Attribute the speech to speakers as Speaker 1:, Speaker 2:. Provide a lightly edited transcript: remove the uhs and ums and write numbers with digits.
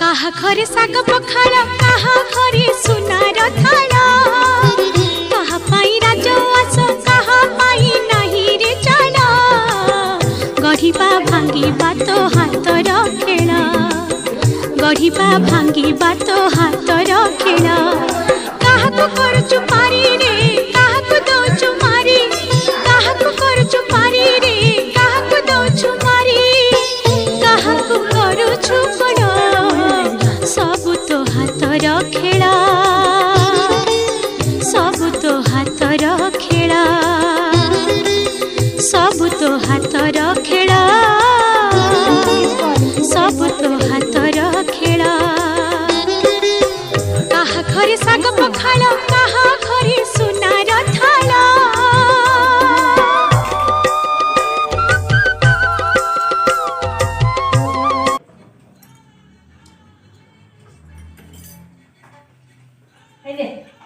Speaker 1: काहा घरे साग पखाल काहा घरे सुनार थाल काहा पाई राजवास काहा पाई नाही रे चाल गढ़िबा भांगिबा तो हातर खेल गढ़िबा भांगिबा तो हातर खेल काहाकु करुचु पारी रे काहाकु दउचु मारी काहाकु करुचु पारी रे काहाकु दउचु मारी काहाकु करुचु बड़ सबु तो हातर खेल सबु तो हातर खेल सबु तो हातर खेल सबु तो हातर खेल काहा घरे साग पखाल काहा घरे सुनार थाल
Speaker 2: Hey there.